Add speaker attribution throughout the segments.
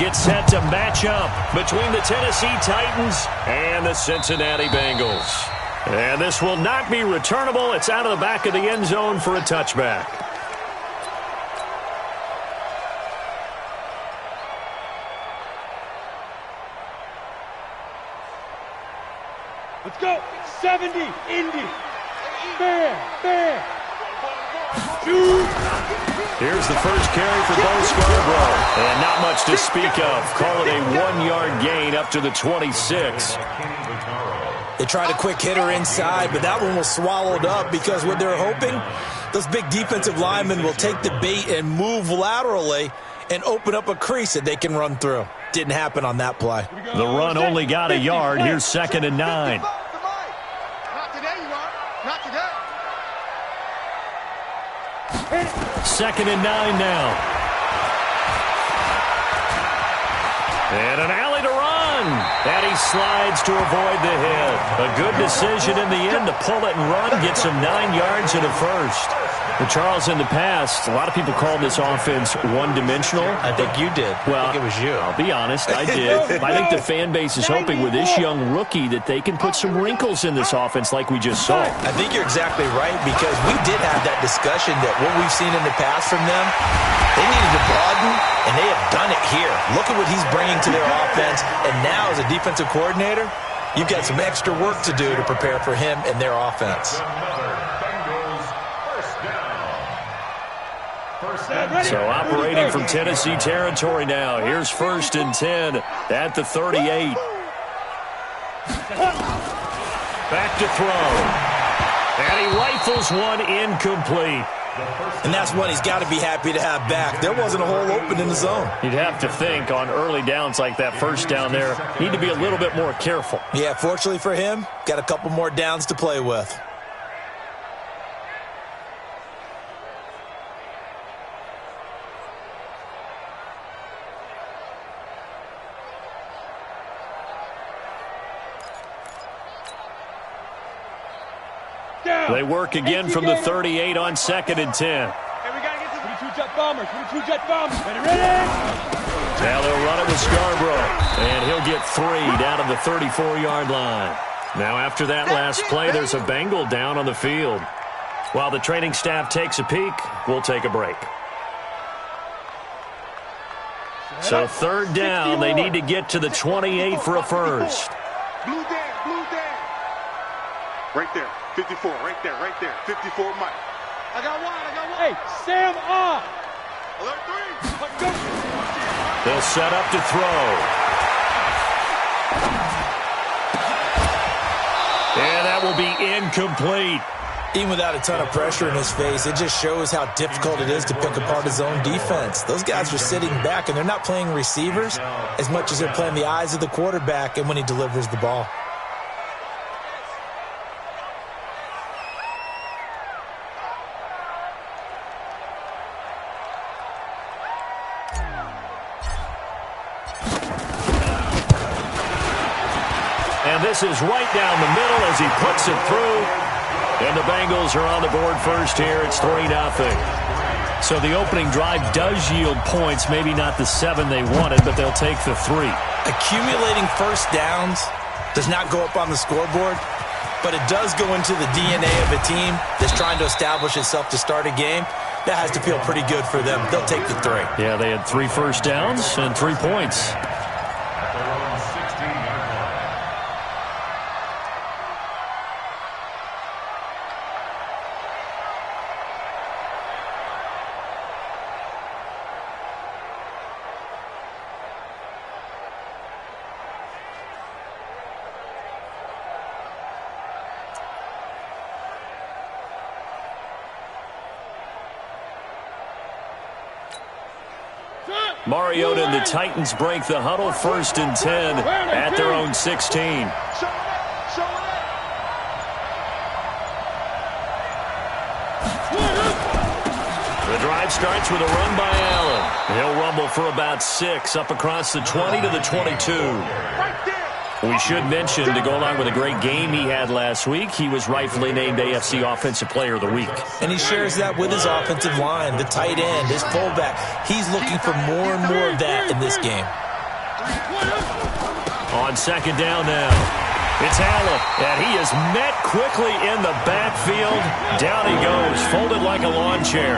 Speaker 1: get set to match up between the Tennessee Titans and the Cincinnati Bengals. And this will not be returnable. It's out of the back of the end zone for a touchback.
Speaker 2: Let's go. 70, Indy. Fair. Shoot.
Speaker 1: Here's the first carry for Bo Scarborough. And not much to speak of. Call it a 1-yard gain up to the 26.
Speaker 3: They tried a quick hitter inside, but that one was swallowed up because what they're hoping, those big defensive linemen will take the bait and move laterally and open up a crease that they can run through. Didn't happen on that play.
Speaker 1: The run only got a yard. Here's 2nd and 9.
Speaker 4: Not today, you are. Not today.
Speaker 1: 2nd and 9 now. And an alley to run. And he slides to avoid the hit. A good decision in the end to pull it and run. Get some 9 yards and a first. Well, Charles, in the past, a lot of people called this offense one-dimensional.
Speaker 3: I think you did.
Speaker 1: Well,
Speaker 3: I think it was you.
Speaker 1: I'll be honest, I did. I think the fan base is hoping with this young rookie that they can put some wrinkles in this offense like we just saw.
Speaker 3: I think you're exactly right because we did have that discussion that what we've seen in the past from them, they needed to broaden, and they have done it here. Look at what he's bringing to their offense, and now as a defensive coordinator, you've got some extra work to do to prepare for him and their offense.
Speaker 1: So operating from Tennessee territory now. Here's 1st and 10 at the 38. Back to throw. And he rifles one incomplete.
Speaker 3: And that's one he's got to be happy to have back. There wasn't a hole open in the zone.
Speaker 1: You'd have to think on early downs like that first down there, need to be a little bit more careful.
Speaker 3: Yeah, fortunately for him, got a couple more downs to play with.
Speaker 1: They work again from the 38 on 2nd and 10.
Speaker 2: Hey, we got to get this. 22 jet bombers. 22 jet bombers. Ready?
Speaker 1: Now they'll run it with Scarborough. And he'll get 3 down to the 34-yard line. Now after that last play, there's a Bengal down on the field. While the training staff takes a peek, we'll take a break. So 3rd down, they need to get to the 28 for a first.
Speaker 4: Blue down. Right there. 54, right there. 54, Mike. I got one.
Speaker 2: Hey, Sam off.
Speaker 4: Alert 3.
Speaker 2: Let's go.
Speaker 1: They'll set up to throw. And that will be incomplete.
Speaker 3: Even without a ton of pressure in his face, it just shows how difficult it is to pick apart his own defense. Those guys are sitting back, and they're not playing receivers as much as they're playing the eyes of the quarterback and when he delivers the ball.
Speaker 1: And this is right down the middle as he puts it through. And the Bengals are on the board first here. It's 3-0. So the opening drive does yield points. Maybe not the 7 they wanted, but they'll take the 3.
Speaker 3: Accumulating first downs does not go up on the scoreboard, but it does go into the DNA of a team that's trying to establish itself to start a game. That has to feel pretty good for them. They'll take the 3.
Speaker 1: Yeah, they had 3 first downs and 3 points. Mariota and the Titans break the huddle, 1st and 10 at their own 16. The drive starts with a run by Allen. He'll rumble for about 6 up across the 20 to the 22. We should mention, to go along with a great game he had last week, he was rightfully named AFC Offensive Player of the Week.
Speaker 3: And he shares that with his offensive line, the tight end, his fullback. He's looking for more and more of that in this game.
Speaker 1: On second down now. It's Allen, and he is met quickly in the backfield. Down he goes, folded like a lawn chair.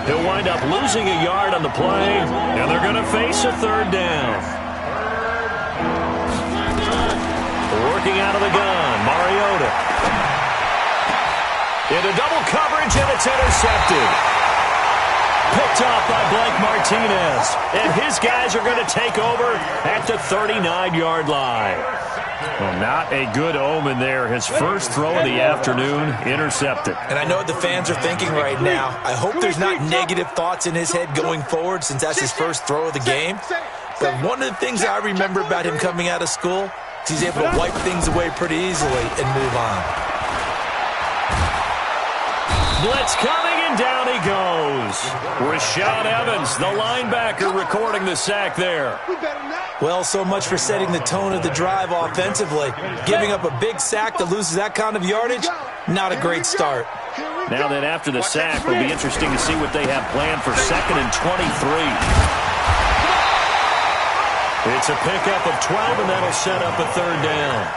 Speaker 1: He'll wind up losing a yard on the play, and they're going to face a third down. Working out of the gun, Mariota. Into double coverage, and it's intercepted. Picked off by Blake Martinez. And his guys are going to take over at the 39-yard line. Well, not a good omen there. His first throw of the afternoon, intercepted.
Speaker 3: And I know what the fans are thinking right now. I hope there's not negative thoughts in his head going forward since that's his first throw of the game. But one of the things I remember about him coming out of school is he's able to wipe things away pretty easily and move on.
Speaker 1: Blitz coming, and down he goes. Rashad Evans, the linebacker, recording the sack there.
Speaker 3: Well, so much for setting the tone of the drive offensively. Giving up a big sack that loses that kind of yardage, not a great start.
Speaker 1: Now then, after the sack, it'll be interesting to see what they have planned for 2nd and 23. It's a pickup of 12, and that'll set up a third down.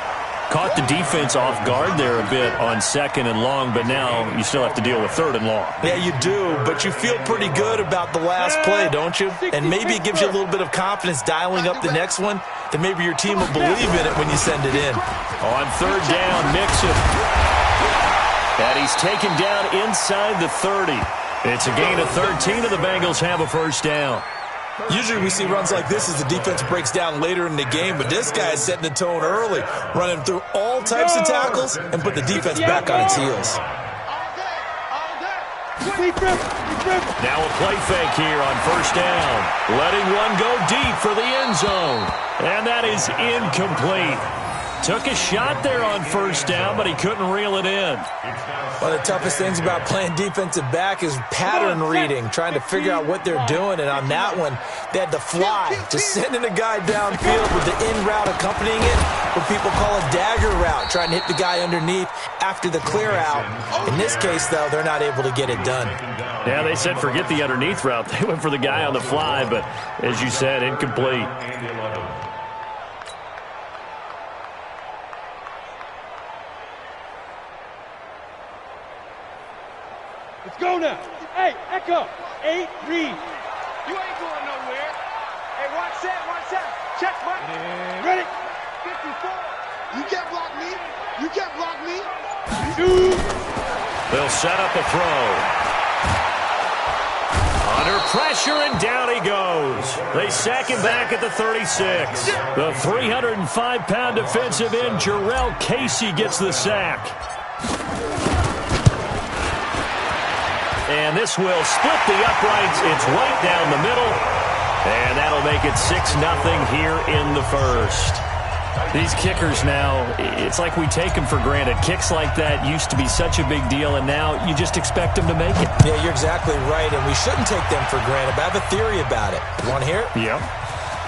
Speaker 1: Caught the defense off guard there a bit on 2nd and long, but now you still have to deal with 3rd and long.
Speaker 3: Yeah, you do, but you feel pretty good about the last play, don't you? And maybe it gives you a little bit of confidence dialing up the next one, that maybe your team will believe in it when you send it in.
Speaker 1: On 3rd down, Mixon. And he's taken down inside the 30. It's a gain of 13, and the Bengals have a first down.
Speaker 3: Usually we see runs like this as the defense breaks down later in the game, but this guy is setting the tone early, running through all types of tackles and put the defense back on its heels.
Speaker 1: Now a play fake here on 1st down. Letting one go deep for the end zone. And that is incomplete. Took a shot there on 1st down, but he couldn't reel it in.
Speaker 3: One of the toughest things about playing defensive back is pattern reading, trying to figure out what they're doing. And on that one, they had to fly, just sending a guy downfield with the in route accompanying it, what people call a dagger route, trying to hit the guy underneath after the clear out. In this case, though, they're not able to get it done.
Speaker 1: Yeah, they said forget the underneath route. They went for the guy on the fly, but as you said, incomplete.
Speaker 2: Let's go now. Hey, Echo. 8, read.
Speaker 4: You ain't going nowhere. Hey, watch that. Check, Mike.
Speaker 2: Ready.
Speaker 4: 54. You can't block me. You can't block me.
Speaker 1: They'll set up a throw. Under pressure, and down he goes. They sack him back at the 36. The 305-pound defensive end, Jarrell Casey, gets the sack. And this will split the uprights. It's right down the middle. And that'll make it 6-0 here in the first. These kickers now, it's like we take them for granted. Kicks like that used to be such a big deal, and now you just expect them to make it.
Speaker 3: Yeah, you're exactly right, and we shouldn't take them for granted. But I have a theory about it. You want to hear it?
Speaker 1: Yep.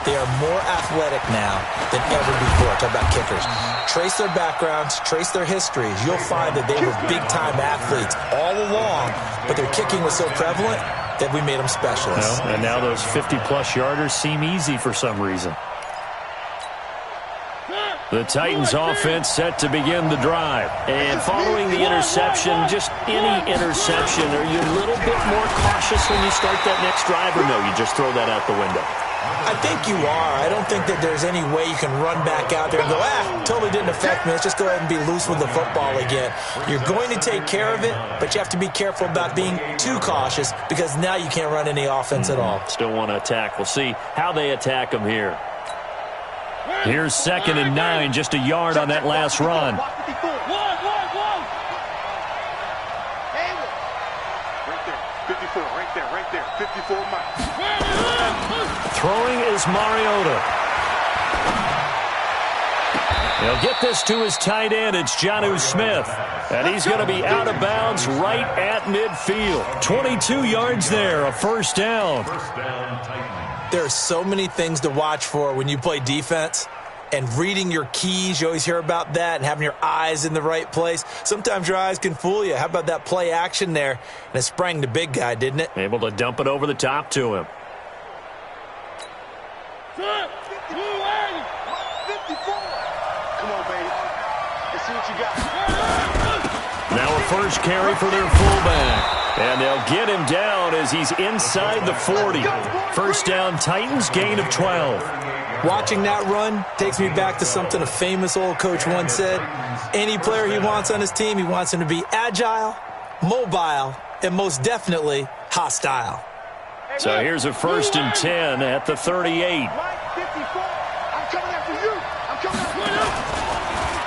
Speaker 3: They are more athletic now than ever before. Talk about kickers. Trace their backgrounds, trace their histories. You'll find that they were big-time athletes all along, but their kicking was so prevalent that we made them specialists.
Speaker 1: Well, and now those 50-plus yarders seem easy for some reason. The Titans offense set to begin the drive. And following the interception, just any interception, are you a little bit more cautious when you start that next drive, or no, you just throw that out the window?
Speaker 3: I think you are. I don't think that there's any way you can run back out there and go, totally didn't affect me. Let's just go ahead and be loose with the football again. You're going to take care of it, but you have to be careful about being too cautious because now you can't run any offense at all.
Speaker 1: Still want to attack. We'll see how they attack them here. Here's 2nd and 9, just a yard on that last run.
Speaker 4: Right there. 54 miles.
Speaker 1: Throwing is Mariota. He'll get this to his tight end. It's Jonnu Smith. And he's going to be out of bounds right at midfield. 22 yards there, a first down.
Speaker 3: There are so many things to watch for when you play defense. And reading your keys, you always hear about that, and having your eyes in the right place. Sometimes your eyes can fool you. How about that play action there? And it sprang the big guy, didn't it?
Speaker 1: Able to dump it over the top to him.
Speaker 4: 54. Come on, baby. Let's see what you got.
Speaker 1: Now a first carry for their fullback. And they'll get him down as he's inside the 40. First down, Titans, gain of 12.
Speaker 3: Watching that run takes me back to something a famous old coach once said. Any player he wants on his team, he wants him to be agile, mobile, and most definitely hostile.
Speaker 1: So here's a first and 10 at the 38.
Speaker 4: Mike, 54. I'm coming after you. I'm coming after you.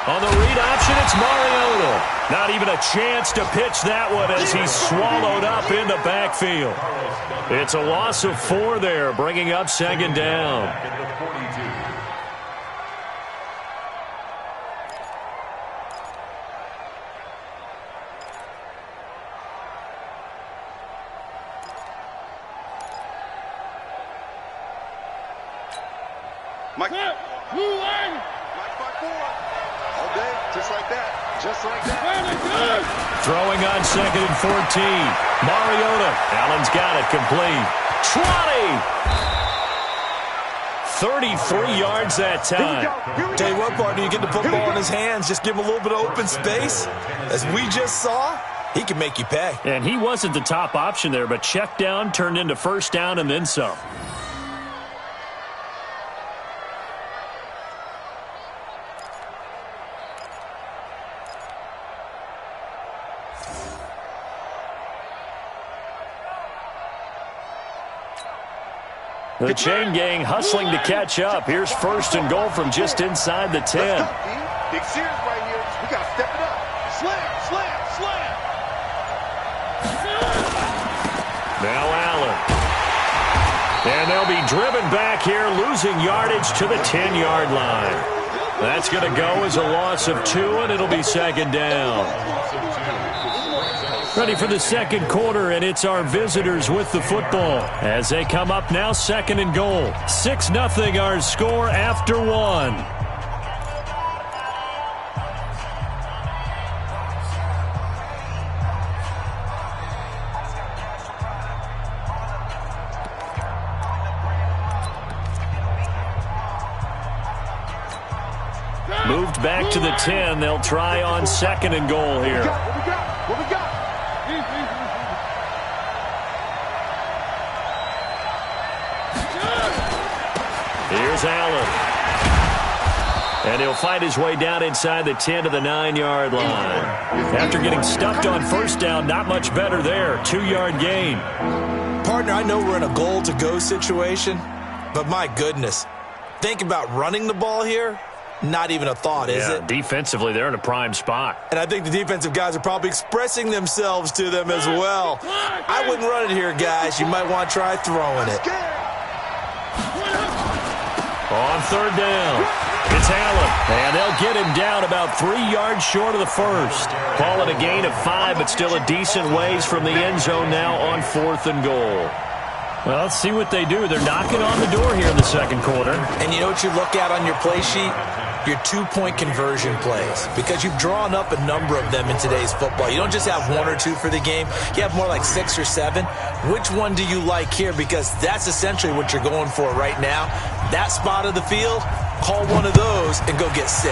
Speaker 1: On the read option, it's Mariota. Not even a chance to pitch that one as he's swallowed up in the backfield. It's a loss of 4 there, bringing up second down.
Speaker 4: Mike, Mike 5-4. All day, just like that. Just like that.
Speaker 1: Throwing on second and 14. Mariota. Allen's got it complete. 20. 33 yards that time.
Speaker 3: Tell you what, partner, you get the football in his hands, just give him a little bit of open space. As we just saw, he can make you pay.
Speaker 1: And he wasn't the top option there, but check down turned into first down and then some. The chain gang hustling to catch up. Here's first and goal from just inside the 10.
Speaker 4: Big series right here. We got to step it up. Slam, slam, slam.
Speaker 1: Now Allen. And they'll be driven back here, losing yardage to the 10-yard line. That's going to go as a loss of 2, and it'll be second down. Ready for the second quarter, and it's our visitors with the football as they come up now, second and goal. 6-0 our score after 1. Moved back to the 10. They'll try on second and goal here.
Speaker 4: What we got?
Speaker 1: Here's Allen. And he'll fight his way down inside the 10 to the 9-yard line. After getting stuffed on first down, not much better there. 2-yard gain.
Speaker 3: Partner, I know we're in a goal-to-go situation, but my goodness, think about running the ball here. Not even a thought, is it?
Speaker 1: Defensively, they're in a prime spot.
Speaker 3: And I think the defensive guys are probably expressing themselves to them as well. I wouldn't run it here, guys. You might want to try throwing it.
Speaker 1: On third down, it's Allen. And they'll get him down about 3 yards short of the first. Call it a gain of 5, but still a decent ways from the end zone now on fourth and goal. Well, let's see what they do. They're knocking on the door here in the second quarter.
Speaker 3: And you know what you look at on your play sheet? Your two-point conversion plays, because you've drawn up a number of them in today's football. You don't just have 1 or 2 for the game. You have more like 6 or 7. Which one do you like here? Because that's essentially what you're going for right now. That spot of the field, call one of those and go get 6.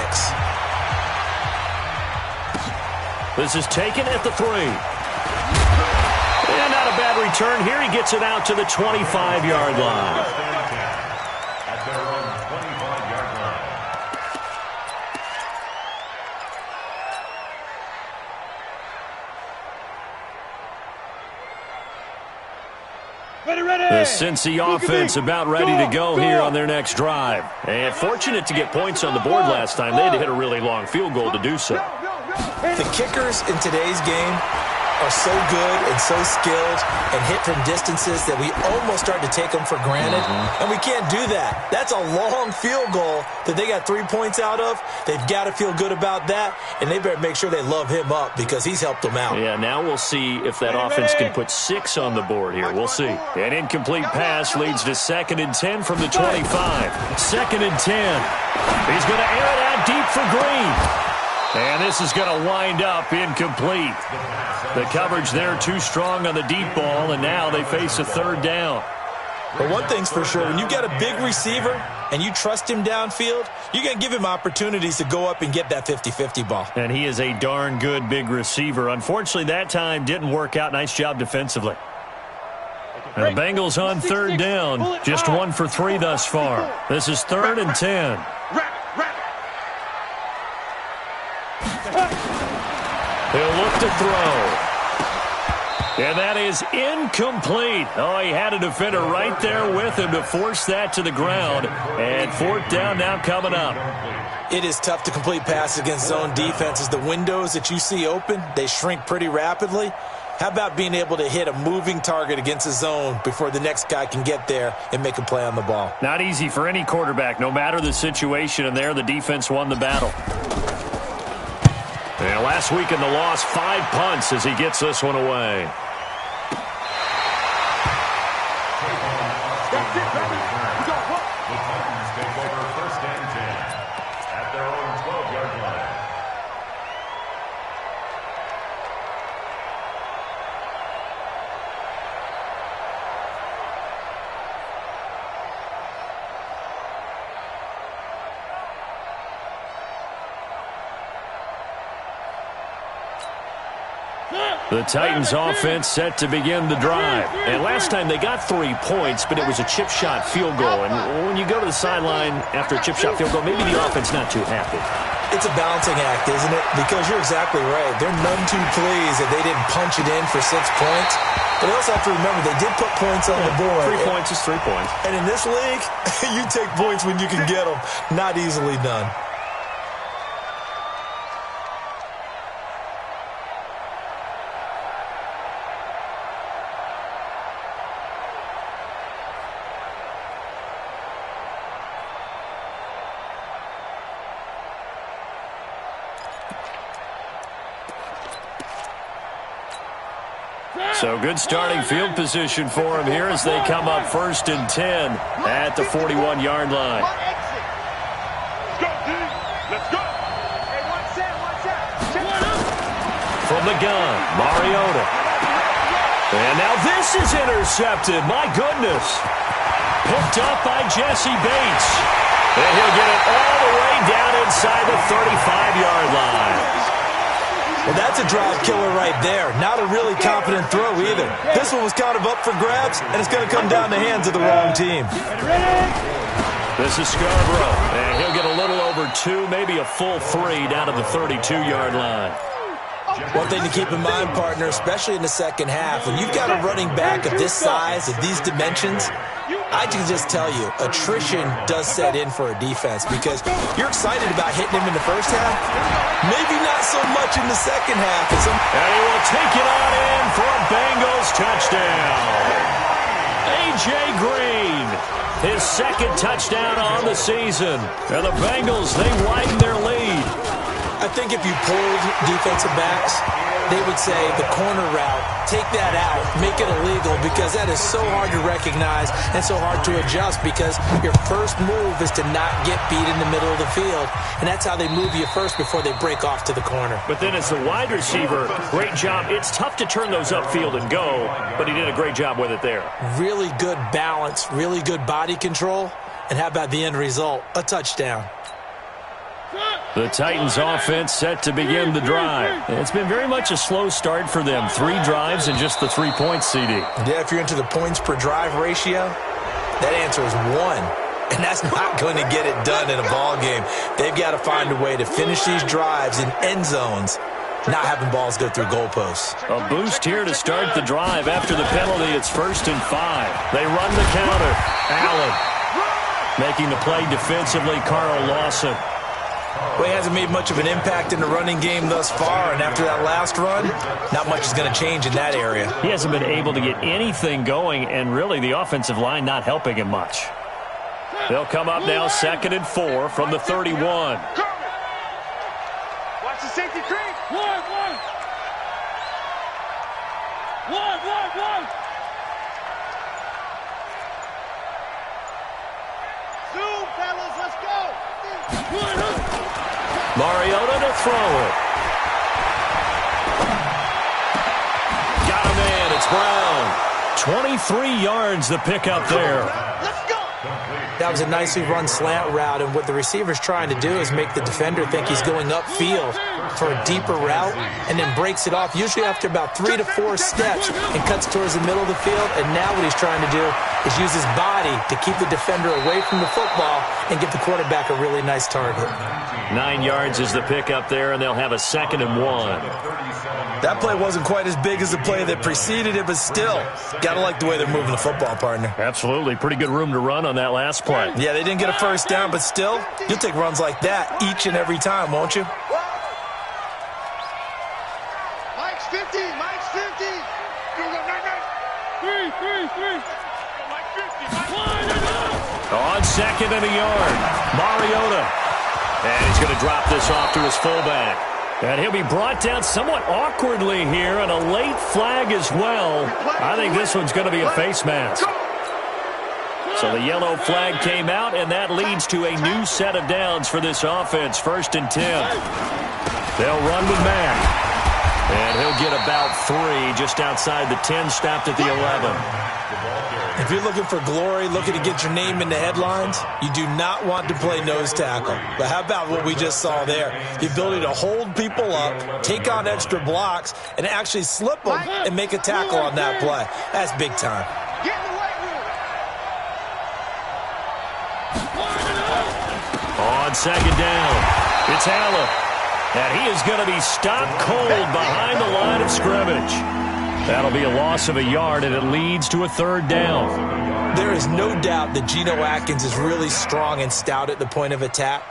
Speaker 1: This is taken at the 3. And not a bad return here. He gets it out to the 25-yard line. The Cincy offense about ready to go here on their next drive. And fortunate to get points on the board last time. They had to hit a really long field goal to do so.
Speaker 3: The kickers in today's game are so good and so skilled and hit from distances that we almost start to take them for granted. And we can't do that. That's a long field goal that they got 3 points out of. They've got to feel good about that, and they better make sure they love him up because he's helped them out.
Speaker 1: Yeah, now we'll see if that offense can put 6 on the board here. We'll see. An incomplete pass leads to second and 10 from the 25. Second and 10. He's going to air it out deep for Green. And this is going to wind up incomplete. The coverage there too strong on the deep ball, and now they face a third down.
Speaker 3: But one thing's for sure, when you got a big receiver and you trust him downfield, you're going to give him opportunities to go up and get that 50-50 ball.
Speaker 1: And he is a darn good big receiver. Unfortunately, that time didn't work out. Nice job defensively. And the Bengals on third down. Just 1 for 3 thus far. This is 3rd and 10. He'll look to throw. And that is incomplete. Oh, he had a defender right there with him to force that to the ground. And 4th down now coming up.
Speaker 3: It is tough to complete passes against zone defenses. The windows that you see open, they shrink pretty rapidly. How about being able to hit a moving target against a zone before the next guy can get there and make a play on the ball?
Speaker 1: Not easy for any quarterback, no matter the situation. And there, the defense won the battle. And last week in the loss, 5 punts as he gets this one away.
Speaker 4: That's it, baby. We got what? The Titans take over 1st and 10 at their own 12-yard line.
Speaker 1: The Titans offense set to begin the drive. And last time they got 3 points, but it was a chip shot field goal. And when you go to the sideline after a chip shot field goal, maybe the offense not too happy.
Speaker 3: It's a balancing act, isn't it? Because you're exactly right. They're none too pleased that they didn't punch it in for 6 points. But they also have to remember they did put points on the board.
Speaker 1: 3 points is 3 points.
Speaker 3: And in this league, you take points when you can get them. Not easily done.
Speaker 1: So good starting field position for him here as they come up 1st and 10 at the 41-yard line.
Speaker 4: Let's go, D. Let's go. Hey, one set.
Speaker 1: From the gun, Mariota. And now this is intercepted. My goodness. Picked up by Jesse Bates. And he'll get it all the way down inside the 35-yard line.
Speaker 3: Well, that's a drive killer right there. Not a really confident throw either. This one was kind of up for grabs, and it's going to come down the hands of the wrong team.
Speaker 1: This is Scarborough, and he'll get a little over 2, maybe a full 3 down to the 32-yard line.
Speaker 3: One thing to keep in mind, partner, especially in the second half, when you've got a running back of this size, of these dimensions, I can just tell you, attrition does set in for a defense because you're excited about hitting him in the first half. Maybe not so much in the second half. And
Speaker 1: he will take it on in for a Bengals touchdown. A.J. Green, his 2nd touchdown on the season. And the Bengals, they widen their lead.
Speaker 3: I think if you polled defensive backs, they would say the corner route, take that out, make it illegal, because that is so hard to recognize and so hard to adjust because your first move is to not get beat in the middle of the field. And that's how they move you first before they break off to the corner.
Speaker 1: But then as the wide receiver, great job. It's tough to turn those upfield and go, but he did a great job with it there.
Speaker 3: Really good balance, really good body control. And how about the end result? A touchdown.
Speaker 1: The Titans offense set to begin the drive. It's been very much a slow start for them. 3 drives and just the 3 points, CD.
Speaker 3: Yeah, if you're into the points per drive ratio, that answer is 1. And that's not going to get it done in a ball game. They've got to find a way to finish these drives in end zones, not having balls go through goalposts.
Speaker 1: A boost here to start the drive. After the penalty, it's 1st and 5. They run the counter. Allen making the play defensively, Carl Lawson.
Speaker 3: Well, he hasn't made much of an impact in the running game thus far, and after that last run, not much is going to change in that area.
Speaker 1: He hasn't been able to get anything going, and really the offensive line not helping him much. They'll come up now 2nd and 4 from the 31.
Speaker 4: Watch the safety creep. One. Zoom, fellas, let's go.
Speaker 1: Mariota to throw it. Got a man. It's Brown. 23 yards the pickup there.
Speaker 4: Let's go.
Speaker 3: That was a nicely run slant route, and what the receiver's trying to do is make the defender think he's going upfield for a deeper route and then breaks it off, usually after about 3 to 4 steps, and cuts towards the middle of the field. And now what he's trying to do is use his body to keep the defender away from the football and give the quarterback a really nice target.
Speaker 1: 9 yards is the pickup there, and they'll have a 2nd and 1.
Speaker 3: That play wasn't quite as big as the play that preceded it, but still, got to like the way they're moving the football, partner.
Speaker 1: Absolutely. Pretty good room to run on that last play.
Speaker 3: Yeah, they didn't get a first down, but still, you'll take runs like that each and every time, won't you?
Speaker 4: Mike's 50. Mike's 50. Three. Mike 50.
Speaker 1: On 2nd and a yard, Mariota. And he's going to drop this off to his fullback. And he'll be brought down somewhat awkwardly here, and a late flag as well. I think this one's going to be a face mask. So the yellow flag came out, and that leads to a new set of downs for this offense. 1st and 10. They'll run with Mack. And he'll get about 3 just outside the 10, stopped at the 11.
Speaker 3: If you're looking for glory, looking to get your name in the headlines, you do not want to play nose tackle. But how about what we just saw there? The ability to hold people up, take on extra blocks, and actually slip them and make a tackle on that play. That's big time.
Speaker 4: Get in the weight room.
Speaker 1: On 2nd down, it's Allen. And he is going to be stopped cold behind the line of scrimmage. That'll be a loss of a yard, and it leads to a 3rd down.
Speaker 3: There is no doubt that Geno Atkins is really strong and stout at the point of attack,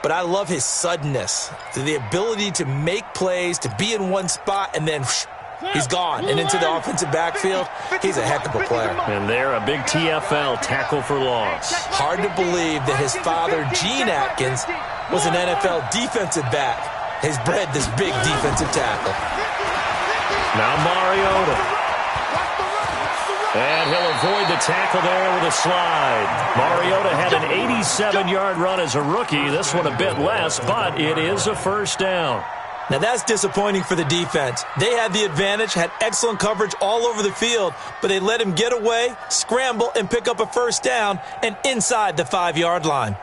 Speaker 3: but I love his suddenness, the ability to make plays, to be in one spot, and then he's gone and into the offensive backfield. He's a heck of a player.
Speaker 1: And there, a big TFL, tackle for loss.
Speaker 3: Hard to believe that his father, Gene Atkins, was an NFL defensive back. Has bred this big defensive tackle.
Speaker 1: Now Mariota. And he'll avoid the tackle there with a slide. Mariota had an 87-yard run as a rookie. This one a bit less, but it is a 1st down.
Speaker 3: Now that's disappointing for the defense. They had the advantage, had excellent coverage all over the field, but they let him get away, scramble, and pick up a 1st down and inside the 5-yard line.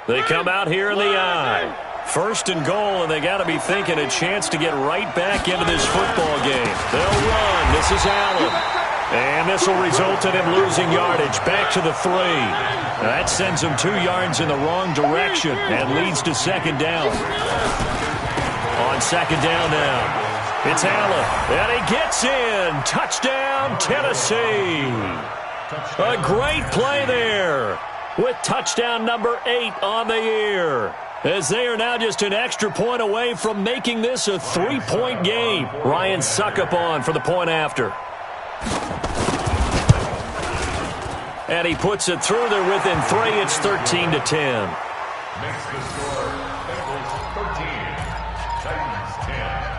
Speaker 1: They come out here in the I. 1st and goal, and they got to be thinking a chance to get right back into this football game. They'll run. This is Allen. And this will result in him losing yardage. Back to the 3. That sends him 2 yards in the wrong direction and leads to 2nd down. On 2nd down now, it's Allen. And he gets in. Touchdown, Tennessee. A great play there, with touchdown number 8 on the year, as they are now just an extra point away from making this a 3-point game. Ryan Suckup on for the point after. And he puts it through. They're within 3. It's 13-10.
Speaker 5: Makes the score Bengals 13, Titans 10.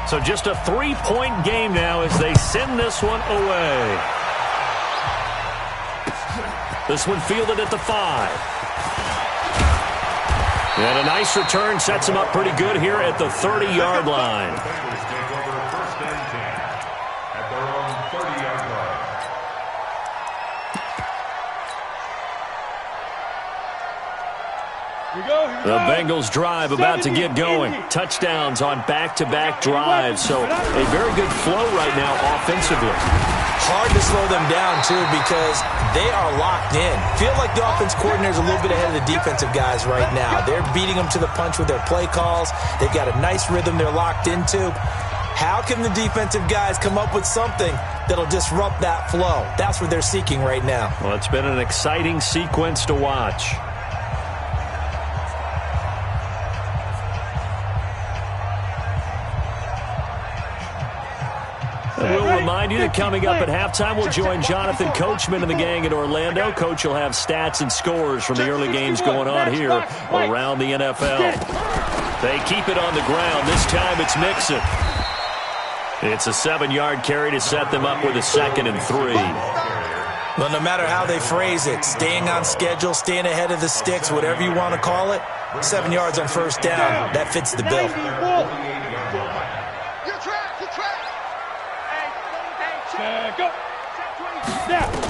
Speaker 1: So just a 3-point game now as they send this one away. This one fielded at the 5. And a nice return sets him up pretty good here at the 30-yard line.
Speaker 5: Bengals take over 1st and 10 at their own 30-yard line.
Speaker 1: The Bengals drive about to get going. Touchdowns on back-to-back drives. So a very good flow right now offensively.
Speaker 3: Hard to slow them down, too, because they are locked in. Feel like the offense coordinator is a little bit ahead of the defensive guys right now. They're beating them to the punch with their play calls. They've got a nice rhythm they're locked into. How can the defensive guys come up with something that'll disrupt that flow? That's what they're seeking right now.
Speaker 1: Well, it's been an exciting sequence to watch. We'll remind you that coming up at halftime, we'll join Jonathan Coachman and the gang in Orlando. Coach will have stats and scores from the early games going on here around the NFL. They keep it on the ground. This time it's Mixon. It's a 7-yard carry to set them up with a 2nd and 3.
Speaker 3: Well, no matter how they phrase it, staying on schedule, staying ahead of the sticks, whatever you want to call it, 7 yards on first down. That fits the bill.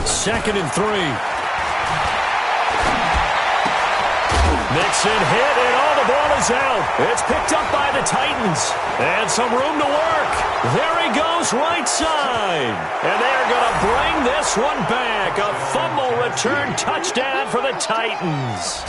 Speaker 1: Second and 3. Mixon hit, and all the ball is out. It's picked up by the Titans. And some room to work. There he goes, right side. And they're going to bring this one back. A fumble return touchdown for the Titans.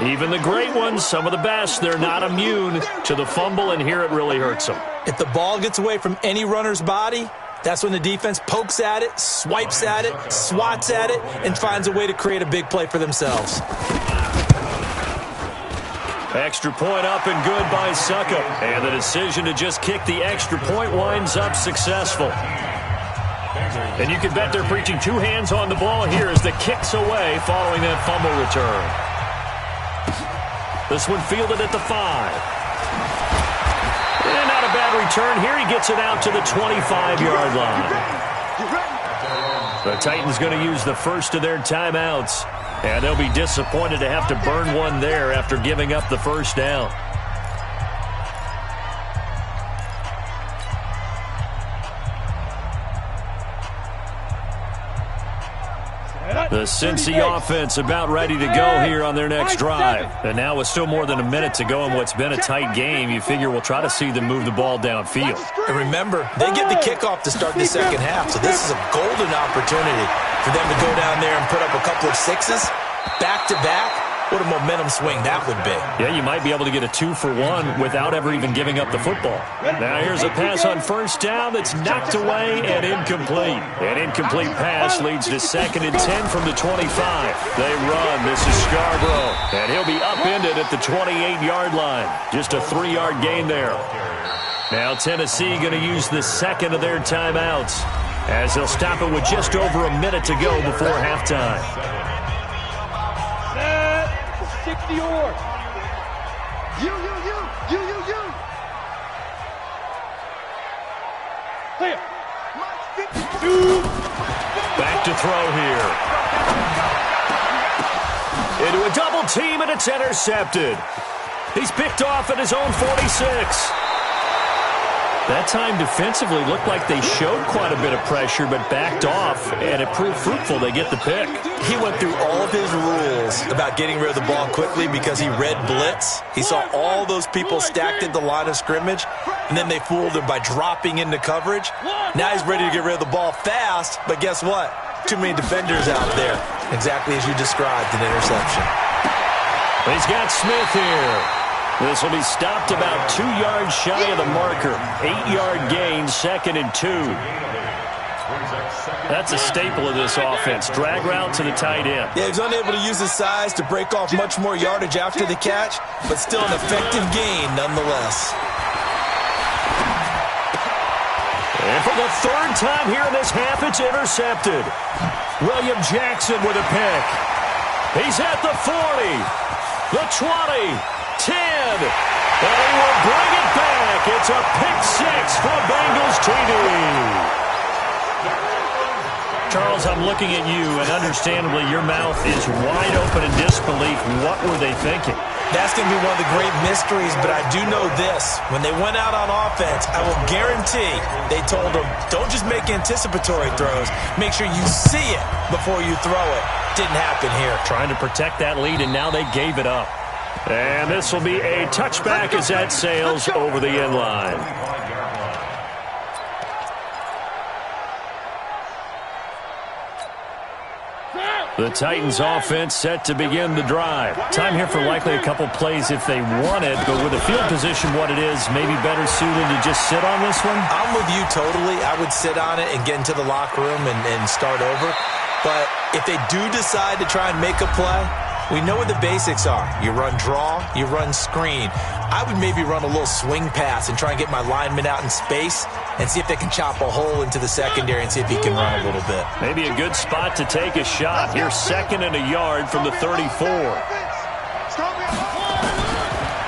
Speaker 1: Even the great ones, some of the best, they're not immune to the fumble, and here it really hurts them.
Speaker 3: If the ball gets away from any runner's body, that's when the defense pokes at it, swipes at it, swats at it, and finds a way to create a big play for themselves.
Speaker 1: Extra point up and good by Suckup. And the decision to just kick the extra point winds up successful. And you can bet they're preaching 2 hands on the ball here as the kick's away following that fumble return. This one fielded at the 5. And not a bad return here. He gets it out to the 25-yard line. The Titans going to use the first of their timeouts. And they'll be disappointed to have to burn one there after giving up the first down. The Cincy offense about ready to go here on their next drive. And now with still more than a minute to go in what's been a tight game, you figure we'll try to see them move the ball downfield.
Speaker 3: And remember, they get the kickoff to start the second half, so this is a golden opportunity for them to go down there and put up a couple of sixes back-to-back. What a momentum swing that would be.
Speaker 1: Yeah, you might be able to get a 2-for-1 without ever even giving up the football. Now here's a pass on first down that's knocked away and incomplete. An incomplete pass leads to 2nd and 10 from the 25. They run. This is Scarborough. And he'll be upended at the 28-yard line. Just a 3-yard gain there. Now Tennessee going to use the second of their timeouts as they'll stop it with just over a minute to go before halftime.
Speaker 2: 60 or you. Clear.
Speaker 1: Back to throw here. Into a double team, and it's intercepted. He's picked off at his own 46. That time defensively looked like they showed quite a bit of pressure but backed off, and it proved fruitful. They get the pick.
Speaker 3: He went through all of his rules about getting rid of the ball quickly because he read blitz. He saw all those people stacked at the line of scrimmage, and then they fooled him by dropping into coverage. Now he's ready to get rid of the ball fast, but guess what? Too many defenders out there. Exactly as you described, an interception.
Speaker 1: He's got Smith here. This will be stopped about 2 yards shy of the marker. 8-yard gain, 2nd and 2. That's a staple of this offense. Drag route to the tight end.
Speaker 3: Yeah, he's unable to use his size to break off much more yardage after the catch, but still an effective gain nonetheless.
Speaker 1: And for the 3rd time here in this half, it's intercepted. William Jackson with a pick. He's at the 40, the 20, 10, and he will bring it back. It's a pick-6 for Bengals TD. Charles, I'm looking at you, and understandably your mouth is wide open in disbelief. What were they thinking?
Speaker 3: That's going to be one of the great mysteries, but I do know this. When they went out on offense, I will guarantee they told them, don't just make anticipatory throws. Make sure you see it before you throw it. Didn't happen here.
Speaker 1: Trying to protect that lead, and now they gave it up. And this will be a touchback as that sails over the end line. The Titans offense set to begin the drive. Time here for likely a couple plays if they want it, but with the field position what it is, maybe better suited to just sit on this one?
Speaker 3: I'm with you totally. I would sit on it and get into the locker room and start over. But if they do decide to try and make a play, we know what the basics are. You run draw, you run screen. I would maybe run a little swing pass and try and get my lineman out in space and see if they can chop a hole into the secondary and see if he can run a little bit.
Speaker 1: Maybe a good spot to take a shot. Here's 2nd and a yard from the 34.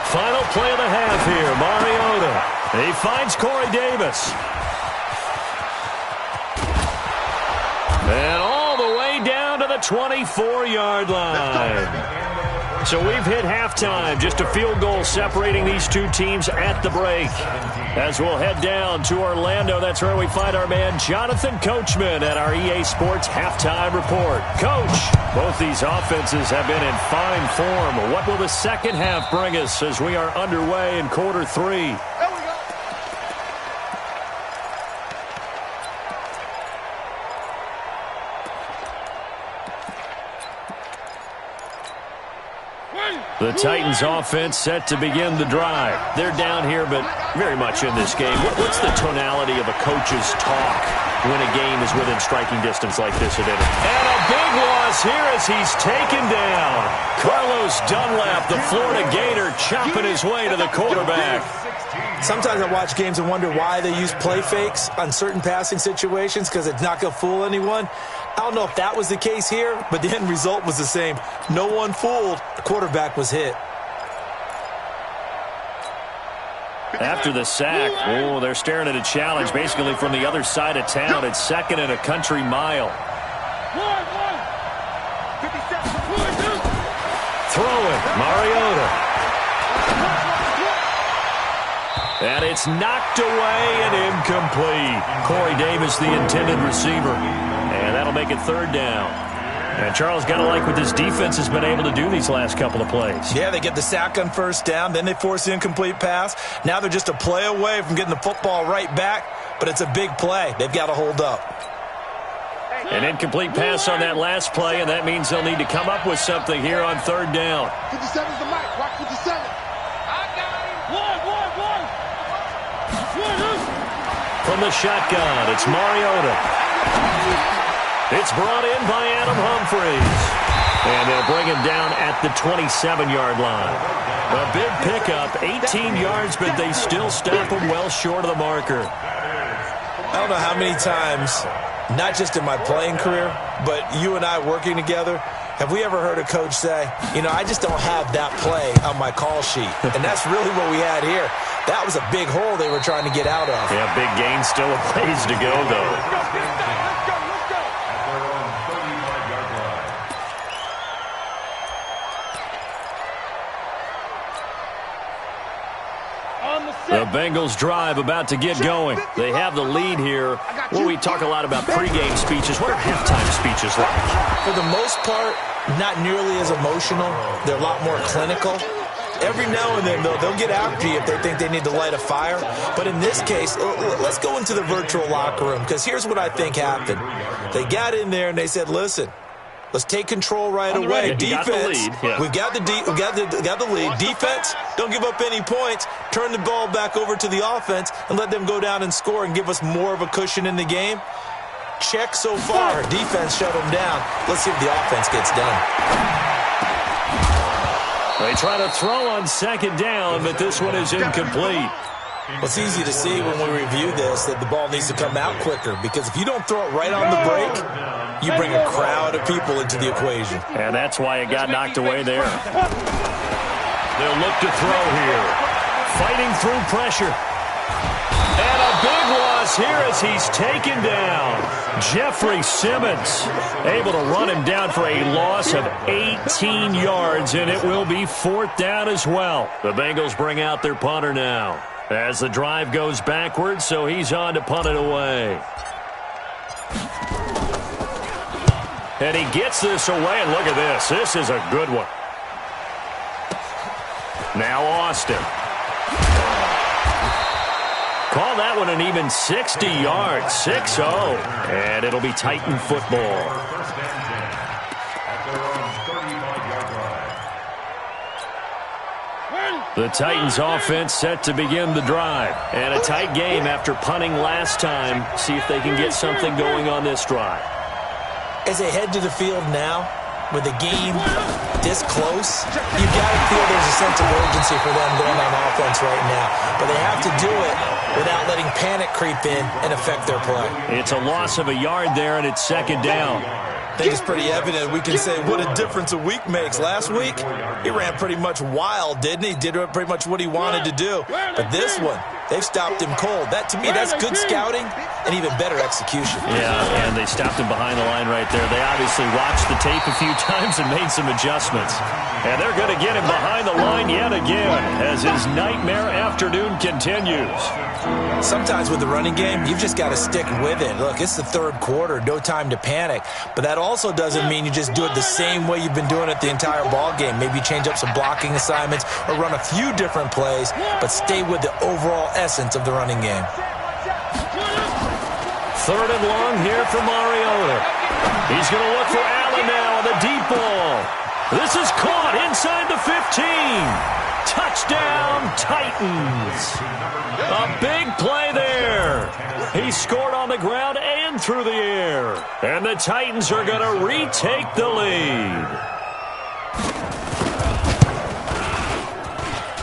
Speaker 1: Final play of the half here. Mariota. He finds Corey Davis. And all the way down to the 24-yard line. So we've hit halftime. Just a field goal separating these two teams at the break. As we'll head down to Orlando, that's where we find our man Jonathan Coachman at our EA Sports Halftime Report. Coach, both these offenses have been in fine form. What will the second half bring us as we are underway in quarter 3? The Titans offense set to begin the drive. They're down here, but very much in this game. What's the tonality of a coach's talk when a game is within striking distance like this at it? And a big loss here as he's taken down. Carlos Dunlap, the Florida Gator, chopping his way to the quarterback.
Speaker 3: Sometimes I watch games and wonder why they use play fakes on certain passing situations because it's not going to fool anyone. I don't know if that was the case here, but the end result was the same. No one fooled. The quarterback was hit.
Speaker 1: After the sack, they're staring at a challenge basically from the other side of town. It's second and a country mile. Throwing, Mariota. And it's knocked away and incomplete. Corey Davis, the intended receiver. And that'll make it third down. And Charles, got to like what this defense has been able to do these last couple of plays.
Speaker 3: Yeah, they get the sack on first down, then they force the incomplete pass. Now they're just a play away from getting the football right back, but it's a big play. They've got to hold up.
Speaker 1: An incomplete pass on that last play, and that means they'll need to come up with something here on third down.
Speaker 4: 57's the mic. Watch 57.
Speaker 1: From the shotgun, it's Mariota. It's brought in by Adam Humphries. And they'll bring him down at the 27-yard line. A big pickup, 18 yards, but they still stop him well short of the marker.
Speaker 3: I don't know how many times, not just in my playing career, but you and I working together, have we ever heard a coach say, I just don't have that play on my call sheet. And that's really what we had here. That was a big hole they were trying to get out of.
Speaker 1: Yeah, big gain, still a ways to go, though. The Bengals drive about to get going. They have the lead here. Well, we talk a lot about pregame speeches. What are halftime speeches like?
Speaker 3: For the most part, not nearly as emotional. They're a lot more clinical. Every now and then, they'll get after you if they think they need to light a fire. But in this case, let's go into the virtual locker room, because here's what I think happened. They got in there and they said, listen, let's take control right away. Defense, we've got the lead. Defense, don't give up any points. Turn the ball back over to the offense and let them go down and score and give us more of a cushion in the game. Check so far. Defense shut them down. Let's see if the offense gets done.
Speaker 1: They try to throw on second down, but this one is incomplete.
Speaker 3: Well, it's easy to see when we review this that the ball needs to come out quicker, because if you don't throw it right on the break, you bring a crowd of people into the equation.
Speaker 1: And that's why it got knocked away there. They'll look to throw here. Fighting through pressure. And a big loss here as he's taken down. Jeffrey Simmons able to run him down for a loss of 18 yards, and it will be fourth down as well. The Bengals bring out their punter now as the drive goes backwards, so he's on to punt it away. And he gets this away, and look at this. This is a good one. Now Austin. Call that one an even 60 yards, 6-0. And it'll be Titan football. The Titans offense set to begin the drive. And a tight game after punting last time. See if they can get something going on this drive.
Speaker 3: As they head to the field now, with the game this close, you've got to feel there's a sense of urgency for them going on offense right now. But they have to do it without letting panic creep in and affect their play.
Speaker 1: It's a loss of a yard there, and it's second down.
Speaker 3: I think it's pretty evident. We can say what a difference a week makes. Last week, he ran pretty much wild, didn't he? Did pretty much what he wanted to do. But this one, They've stopped him cold. That, to me, that's good scouting and even better execution.
Speaker 1: Yeah, and they stopped him behind the line right there. They obviously watched the tape a few times and made some adjustments. And they're going to get him behind the line yet again as his nightmare afternoon continues.
Speaker 3: Sometimes with the running game, you've just got to stick with it. Look, it's the third quarter, no time to panic. But that also doesn't mean you just do it the same way you've been doing it the entire ball game. Maybe change up some blocking assignments or run a few different plays, but stay with the overall essence of the running game.
Speaker 1: Third and long here for Mariota. He's going to look for Allen now on the deep ball. This is caught inside the 15. Touchdown, Titans. A big play there. He scored on the ground and through the air. And the Titans are going to retake the lead.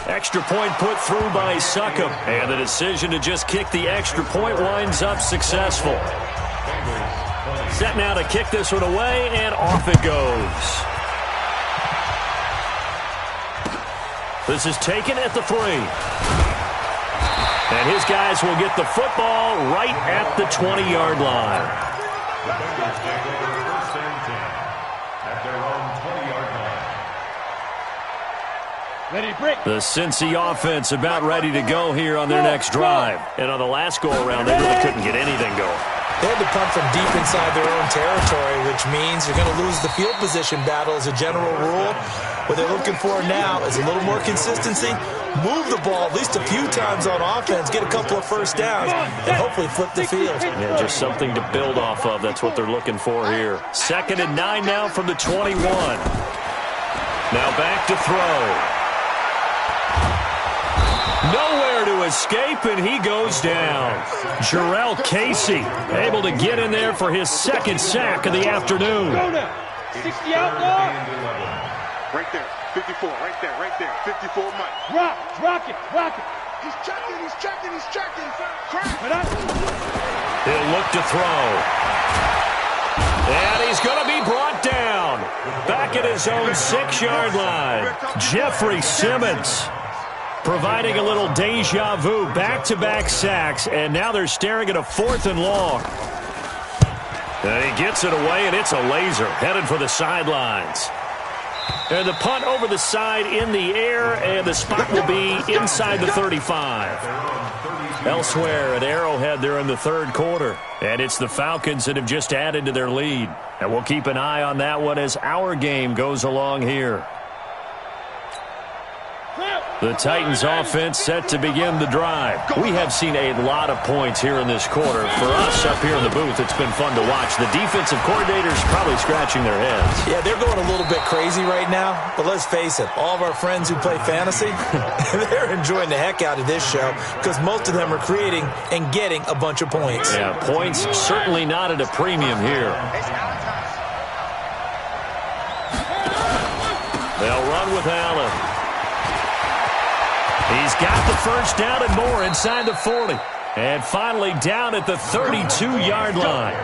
Speaker 1: Extra point put through by Succop. And the decision to just kick the extra point winds up successful. Set now to kick this one away, and off it goes. This is taken at the 3. And his guys will get the football right at the 20-yard line.
Speaker 5: The Bengals take over first and 10 at their own 20-yard line.
Speaker 2: Ready, break.
Speaker 1: The Cincy offense about ready to go here on their next drive. And on the last go-around, they really couldn't get anything going.
Speaker 3: They had to punt from deep inside their own territory, which means you're going to lose the field position battle as a general rule. What they're looking for now is a little more consistency, move the ball at least a few times on offense, get a couple of first downs, and hopefully flip the field.
Speaker 1: Yeah, just something to build off of. That's what they're looking for here. 2nd and 9 now from the 21. Now back to throw. Nowhere to escape, and he goes down. Jarrell Casey able to get in there for his 2nd sack of the afternoon.
Speaker 2: Go now. 60 outlaw.
Speaker 4: Right there. 54. Right there. 54 Mike.
Speaker 2: Rock it.
Speaker 4: He's checking.
Speaker 1: He'll look to throw. And he's going to be brought down. Back at his own 6-yard line. Jeffrey Simmons providing a little deja vu. Back-to-back sacks, and now they're staring at a 4th and long. And he gets it away, and it's a laser headed for the sidelines. And the punt over the side in the air, and the spot will be inside the 35. Elsewhere at Arrowhead, they're in the third quarter. And it's the Falcons that have just added to their lead. And we'll keep an eye on that one as our game goes along here. The Titans offense set to begin the drive. We have seen a lot of points here in this quarter. For us up here in the booth, it's been fun to watch. The defensive coordinators probably scratching their heads.
Speaker 3: Yeah, they're going a little bit crazy right now. But let's face it, all of our friends who play fantasy, they're enjoying the heck out of this show because most of them are creating and getting a bunch of points.
Speaker 1: Yeah, points certainly not at a premium here. They'll run with Allen. He's got the first down and more inside the 40. And finally down at the 32-yard line.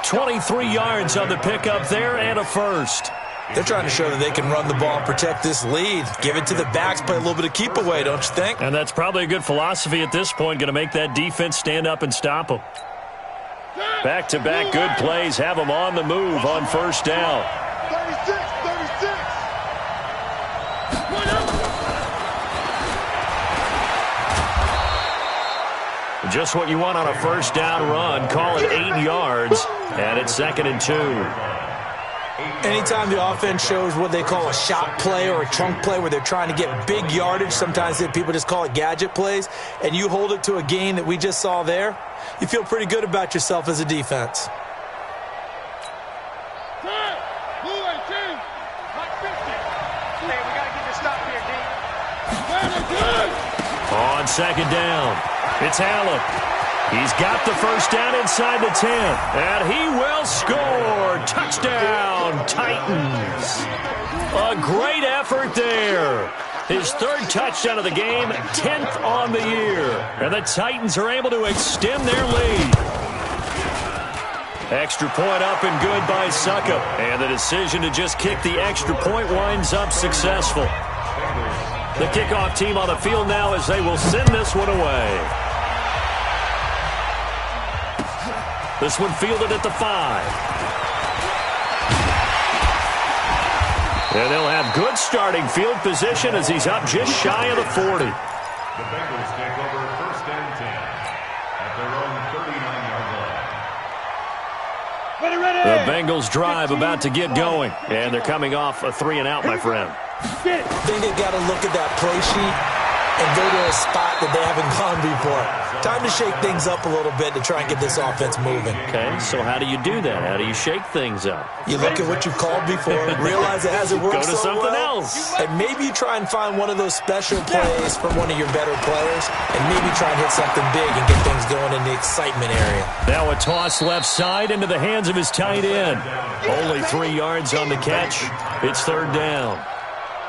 Speaker 1: 23 yards on the pickup there and a first.
Speaker 3: They're trying to show that they can run the ball and protect this lead. Give it to the backs, play a little bit of keep away, don't you think?
Speaker 1: And that's probably a good philosophy at this point, going to make that defense stand up and stop them. Back-to-back good plays have them on the move on first down.
Speaker 4: 36.
Speaker 1: Just what you want on a first down run. Call it 8 yards, and it's 2nd and 2.
Speaker 3: Anytime the offense shows what they call a shot play or a chunk play where they're trying to get big yardage, sometimes people just call it gadget plays, and you hold it to a gain that we just saw there, you feel pretty good about yourself as a defense.
Speaker 1: On 2nd down, it's Allen. He's got the first down inside the 10, and he will score. Touchdown, Titans. A great effort there. His 3rd touchdown of the game, 10th on the year. And the Titans are able to extend their lead. Extra point up and good by Succop. And the decision to just kick the extra point winds up successful. The kickoff team on the field now as they will send this one away. This one fielded at the 5. And they'll have good starting field position as he's up just shy of the 40.
Speaker 5: The Bengals take over 1st and 10 at their own 39-yard line.
Speaker 1: The Bengals drive about to get going, and they're coming off a 3-and-out, my friend.
Speaker 3: I think they've got to look at that play sheet and go to a spot that they haven't gone before. Time to shake things up a little bit to try and get this offense moving.
Speaker 1: Okay, so how do you do that? How do you shake things up?
Speaker 3: You look at what you've called before, realize it hasn't worked
Speaker 1: Go to
Speaker 3: so
Speaker 1: something
Speaker 3: well,
Speaker 1: else.
Speaker 3: and maybe you try and find one of those special plays from one of your better players, and maybe try and hit something big and get things going in the excitement area.
Speaker 1: Now a toss left side into the hands of his tight end. Only 3 yards on the catch. It's 3rd down.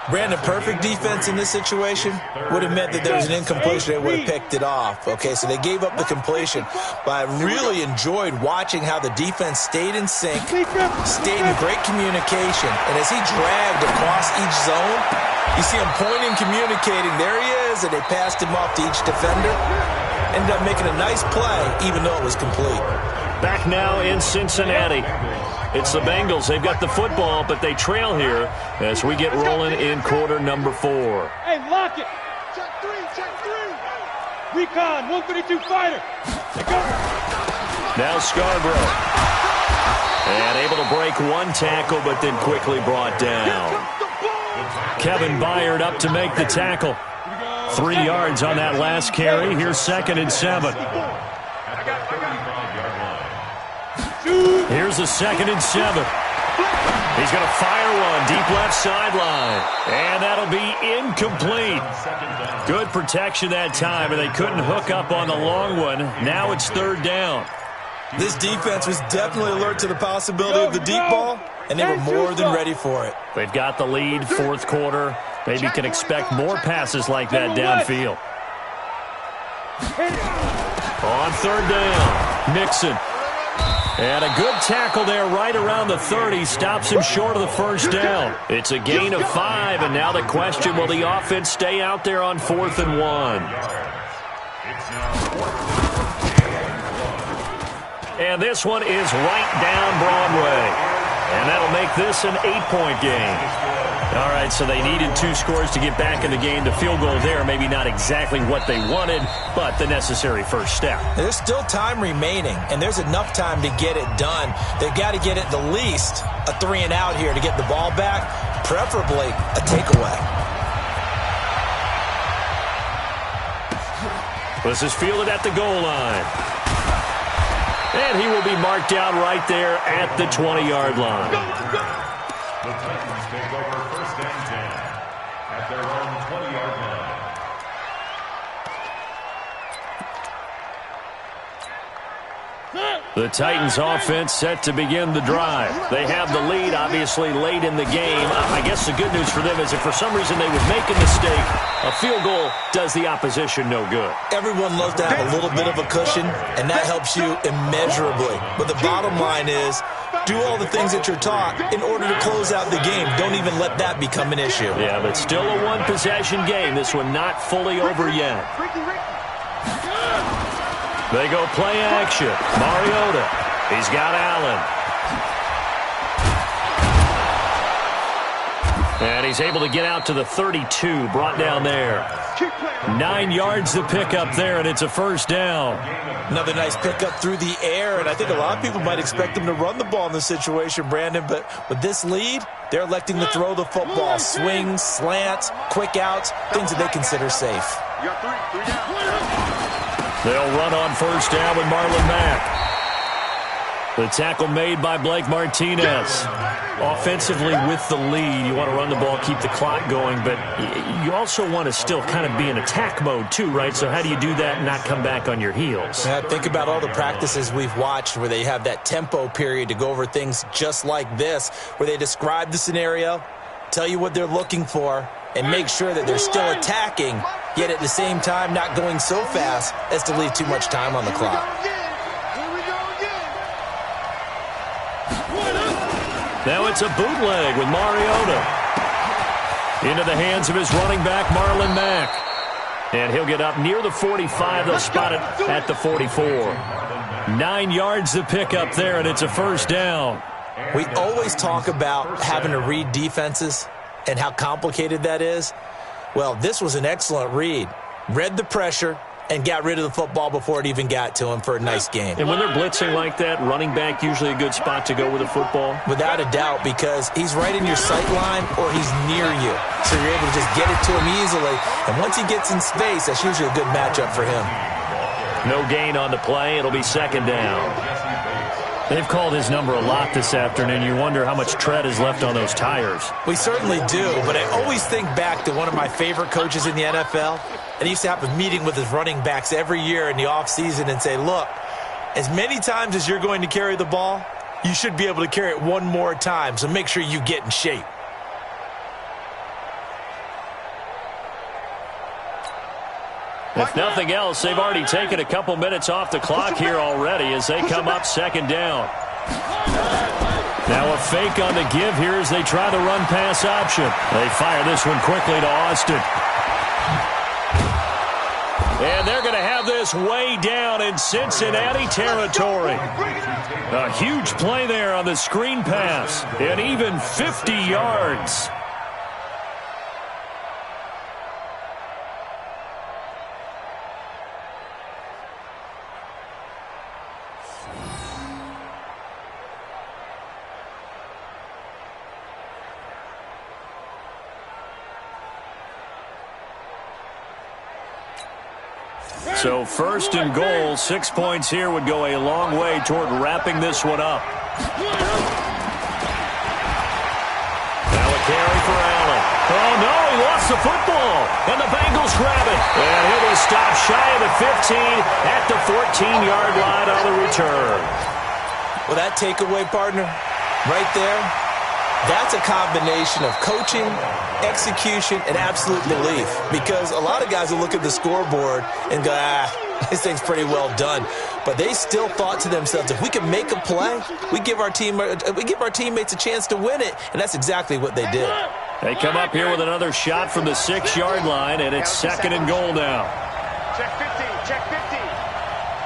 Speaker 3: Brandon, perfect defense in this situation would have meant that there was an incompletion. They would have picked it off. Okay, so they gave up the completion. But I really enjoyed watching how the defense stayed in sync, stayed in great communication. And as he dragged across each zone, you see him pointing, communicating. There he is, and they passed him off to each defender. Ended up making a nice play, even though it was complete.
Speaker 1: Back now in Cincinnati. It's the Bengals. They've got the football, but they trail here as we get rolling in quarter number 4.
Speaker 2: Hey, lock it.
Speaker 4: Check 3, check 3.
Speaker 2: Recon, 132 fighter. Let's go.
Speaker 1: Now Scarborough. And able to break one tackle, but then quickly brought down. Kevin Byard up to make the tackle. 3 yards on that last carry. Here's 2nd and 7. Here's a 2nd and 7. He's going to fire one deep left sideline. And that'll be incomplete. Good protection that time, and they couldn't hook up on the long one. Now it's 3rd down.
Speaker 3: This defense was definitely alert to the possibility of the deep ball, and they were more than ready for it.
Speaker 1: They've got the lead, 4th quarter. Maybe can expect more passes like that downfield. On 3rd down, Mixon. And a good tackle there right around the 30. Stops him short of the 1st down. It's a gain of 5, and now the question, will the offense stay out there on 4th and 1? And this one is right down Broadway. And that'll make this an 8-point game. All right, so they needed 2 scores to get back in the game. The field goal there, maybe not exactly what they wanted, but the necessary first step.
Speaker 3: There's still time remaining, and there's enough time to get it done. They've got to get at the least a 3-and-out here to get the ball back, preferably a takeaway.
Speaker 1: This is fielded at the goal line. And he will be marked down right there at the 20-yard line.
Speaker 5: The Titans take over 1st and 10 at their own 20-yard line.
Speaker 1: The Titans offense set to begin the drive. They have the lead, obviously, late in the game. I guess the good news for them is if for some reason they would make a mistake, a field goal does the opposition no good.
Speaker 3: Everyone loves to have a little bit of a cushion, and that helps you immeasurably. But the bottom line is, do all the things that you're taught in order to close out the game. Don't even let that become an issue.
Speaker 1: Yeah, but still a one-possession game. This one not fully over yet. They go play action. Mariota. He's got Allen. And he's able to get out to the 32. Brought down there. 9 yards to pick up there, and it's a 1st down.
Speaker 3: Another nice pickup through the air, and I think a lot of people might expect them to run the ball in this situation, Brandon, but with this lead, they're electing to throw the football. Swings, slants, quick outs, things that they consider safe.
Speaker 4: You got 3 down.
Speaker 1: They'll run on 1st down with Marlon Mack. The tackle made by Blake Martinez. Offensively with the lead, you want to run the ball, keep the clock going, but you also want to still kind of be in attack mode too, right? So how do you do that and not come back on your heels?
Speaker 3: Yeah, think about all the practices we've watched where they have that tempo period to go over things just like this, where they describe the scenario, tell you what they're looking for, and make sure that they're still attacking, yet at the same time not going so fast as to leave too much time on the clock.
Speaker 1: Now it's a bootleg with Mariota. Into the hands of his running back, Marlon Mack. And he'll get up near the 45. They'll spot it at the 44. 9 yards to pick up there, and it's a first down.
Speaker 3: We always talk about having to read defenses and how complicated that is. Well, this was an excellent read. Read the pressure and got rid of the football before it even got to him for a nice game.
Speaker 1: And when they're blitzing like that, running back usually a good spot to go with the football?
Speaker 3: Without a doubt, because he's right in your sight line or he's near you. So you're able to just get it to him easily. And once he gets in space, that's usually a good matchup for him.
Speaker 1: No gain on the play. It'll be second down. They've called his number a lot this afternoon. You wonder how much tread is left on those tires.
Speaker 3: We certainly do, but I always think back to one of my favorite coaches in the NFL. And he used to have a meeting with his running backs every year in the offseason and say, look, as many times as you're going to carry the ball, you should be able to carry it one more time, so make sure you get in shape.
Speaker 1: If nothing else, they've already taken a couple minutes off the clock here already as they come up second down. Now a fake on the give here as they try the run-pass option. They fire this one quickly to Austin. And they're going to have this way down in Cincinnati territory. A huge play there on the screen pass. And even 50 yards. So first and goal, 6 points here would go a long way toward wrapping this one up. Now a carry for Allen. Oh, no, he lost the football. And the Bengals grab it. And he'll be stopped shy of the 15 at the 14-yard line on the return.
Speaker 3: Well, that takeaway, partner, right there, that's a combination of coaching, execution, and absolute belief. Because a lot of guys will look at the scoreboard and go, this thing's pretty well done. But they still thought to themselves, if we can make a play, we give our teammates a chance to win it. And that's exactly what they did.
Speaker 1: They come up here with another shot from the 6-yard line, and it's second and goal now.
Speaker 4: Check 15, check 15.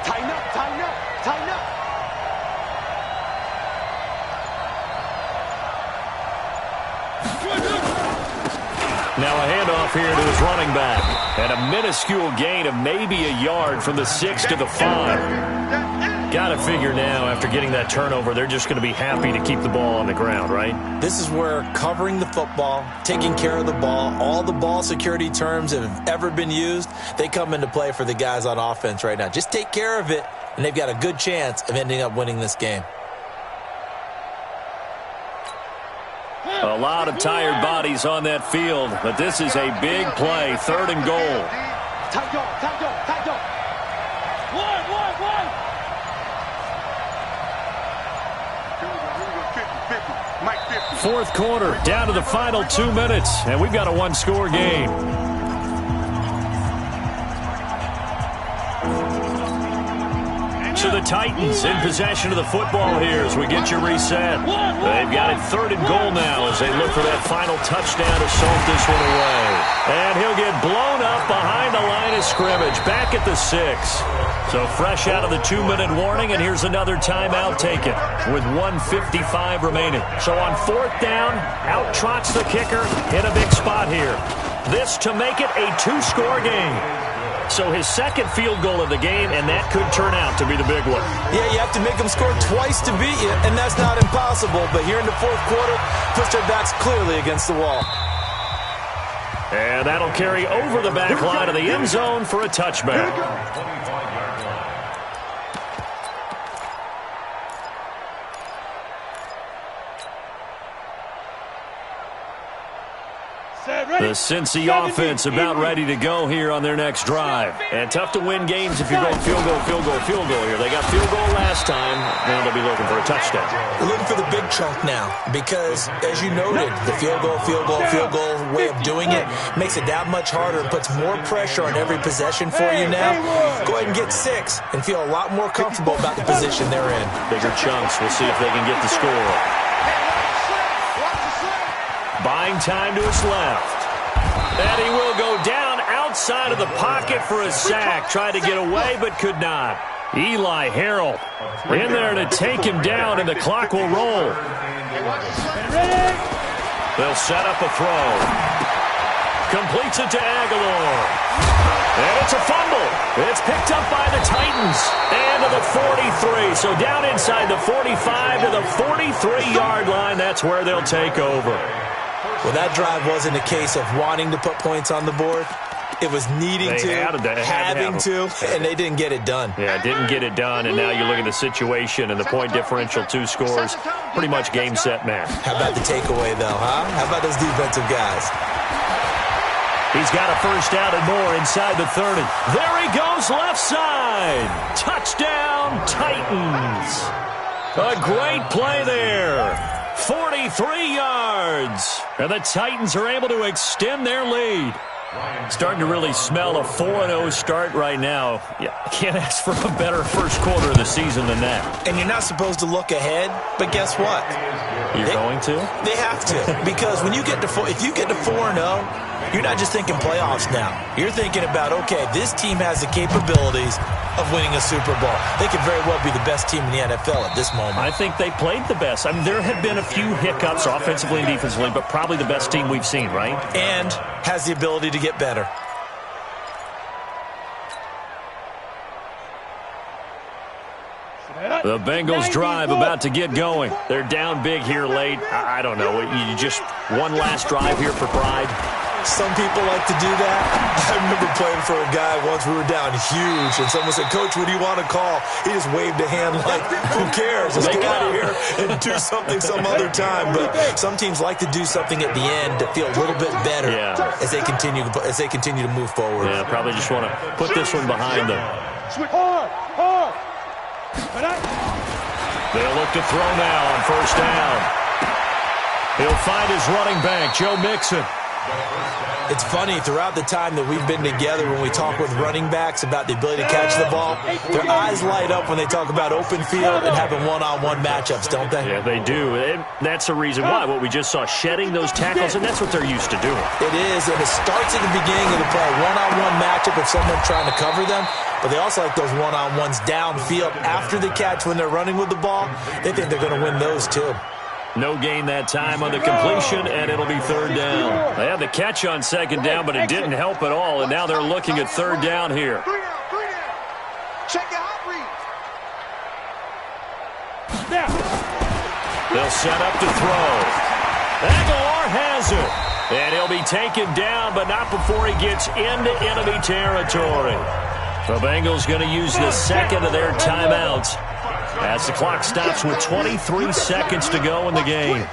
Speaker 4: Tighten up, tighten up, tighten up.
Speaker 1: Now a handoff here to his running back. And a minuscule gain of maybe a yard from the 6 to the 5. Got to figure now, after getting that turnover, they're just going to be happy to keep the ball on the ground, right?
Speaker 3: This is where covering the football, taking care of the ball, all the ball security terms that have ever been used, they come into play for the guys on offense right now. Just take care of it, and they've got a good chance of ending up winning this game.
Speaker 1: A lot of tired bodies on that field, but this is a big play, third and goal. Fourth quarter, down to the final 2 minutes, and we've got a one-score game. To the Titans in possession of the football here as we get you reset. They've got it third and goal now as they look for that final touchdown to salt this one away. And he'll get blown up behind the line of scrimmage, back at the 6. So fresh out of the 2-minute warning, and here's another timeout taken with 1:55 remaining. So on fourth down, out trots the kicker in a big spot here. This to make it a 2-score game. So his second field goal of the game, and that could turn out to be the big one.
Speaker 3: Yeah, you have to make them score twice to beat you, and that's not impossible. But here in the fourth quarter, puts their backs clearly against the wall.
Speaker 1: And that'll carry over the back line of the end zone for a touchback. The Cincy offense about ready to go here on their next drive. And tough to win games if you're going field goal, field goal, field goal here. They got field goal last time. Now they'll be looking for a touchdown.
Speaker 3: They're looking for the big chunk now because, as you noted, the field goal way of doing it makes it that much harder. It puts more pressure on every possession for you now. Go ahead and get 6 and feel a lot more comfortable about the position they're in.
Speaker 1: Bigger chunks. We'll see if they can get the score. Buying time to his left. And he will go down outside of the pocket for a sack. Tried to get away, but could not. Eli Harrell in there to take him down, and the clock will roll. They'll set up a throw. Completes it to Aguilar. And it's a fumble. It's picked up by the Titans. And to the 43. So down inside the 45 to the 43-yard line. That's where they'll take over.
Speaker 3: Well, that drive wasn't a case of wanting to put points on the board. It was needing having to, and they didn't get it done.
Speaker 1: Yeah, didn't get it done, and now you look at the situation and the point differential, 2 scores, pretty much game, set, match.
Speaker 3: How about the takeaway, though, huh? How about those defensive guys?
Speaker 1: He's got a first down and more inside the 30. There he goes, left side. Touchdown, Titans. A great play there. 43 yards. And the Titans are able to extend their lead. Starting to really smell a 4-0 start right now. Yeah, can't ask for a better first quarter of the season than that.
Speaker 3: And you're not supposed to look ahead, but guess what?
Speaker 1: You're going to?
Speaker 3: They have to, because when you get to if you get to 4-0, you're not just thinking playoffs now. You're thinking about, okay, this team has the capabilities of winning a Super Bowl. They could very well be the best team in the NFL at this moment.
Speaker 1: I think they played the best. I mean, there have been a few hiccups offensively and defensively, but probably the best team we've seen, right?
Speaker 3: And has the ability to get better.
Speaker 1: The Bengals drive about to get going. They're down big here late. I don't know. You just one last drive here for pride.
Speaker 3: Some people like to do that. I remember playing for a guy once. We were down huge, and someone said, "Coach, what do you want to call?" He just waved a hand like, who cares? Let's get out of here and do something some other time. But some teams like to do something at the end to feel a little bit better as they continue to move forward.
Speaker 1: Yeah, probably just want to put this one behind them.
Speaker 2: Hard.
Speaker 1: They'll look to throw now on first down. He'll find his running back, Joe Mixon.
Speaker 3: It's funny, throughout the time that we've been together, when we talk with running backs about the ability to catch the ball, their eyes light up when they talk about open field and having one-on-one matchups, don't they?
Speaker 1: Yeah, they do. And that's the reason why. What we just saw, shedding those tackles, and that's what they're used to doing.
Speaker 3: It is, and it starts at the beginning of the play, one-on-one matchup if someone's trying to cover them, but they also like those one-on-ones downfield after the catch when they're running with the ball. They think they're going to win those, too.
Speaker 1: No gain that time on the completion, and it'll be third down. They had the catch on second down, but it didn't help at all, and now they're looking at third down here.
Speaker 4: Check your hot read.
Speaker 1: They'll set up to throw. Aguilar has it, and he'll be taken down, but not before he gets into enemy territory. The Bengals going to use the second of their timeouts as the clock stops with 23 seconds to go in the game.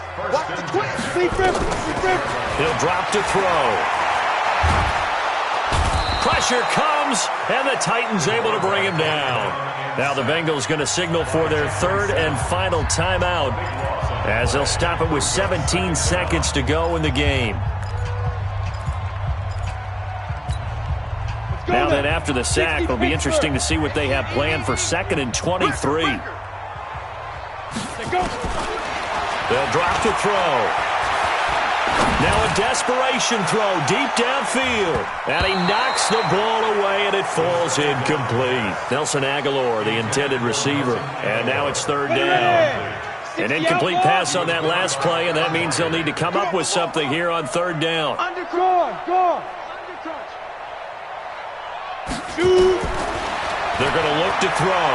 Speaker 1: He'll drop to throw. Pressure comes, and the Titans able to bring him down. Now the Bengals going to signal for their third and final timeout as they'll stop it with 17 seconds to go in the game. Now then, after the sack, it'll be interesting to see what they have planned for second and 23. They'll drop to throw. Now a desperation throw deep downfield. And he knocks the ball away, and it falls incomplete. Nelson Aguilar, the intended receiver. And now it's third down. An incomplete pass on that last play, and that means they'll need to come up with something here on third down.
Speaker 2: Go.
Speaker 1: They're going to look to throw.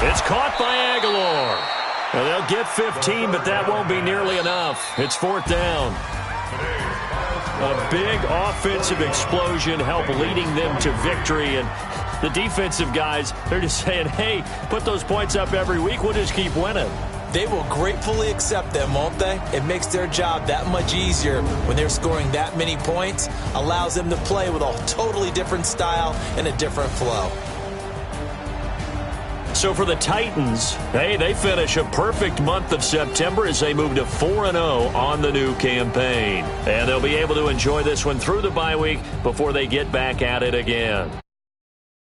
Speaker 1: It's caught by Aguilar. Well, they'll get 15, but that won't be nearly enough. It's fourth down. A big offensive explosion help leading them to victory. And the defensive guys, they're just saying, hey, put those points up every week. We'll just keep winning.
Speaker 3: They will gratefully accept them, won't they? It makes their job that much easier when they're scoring that many points. Allows them to play with a totally different style and a different flow.
Speaker 1: So for the Titans, hey, they finish a perfect month of September as they move to 4-0 on the new campaign. And they'll be able to enjoy this one through the bye week before they get back at it again.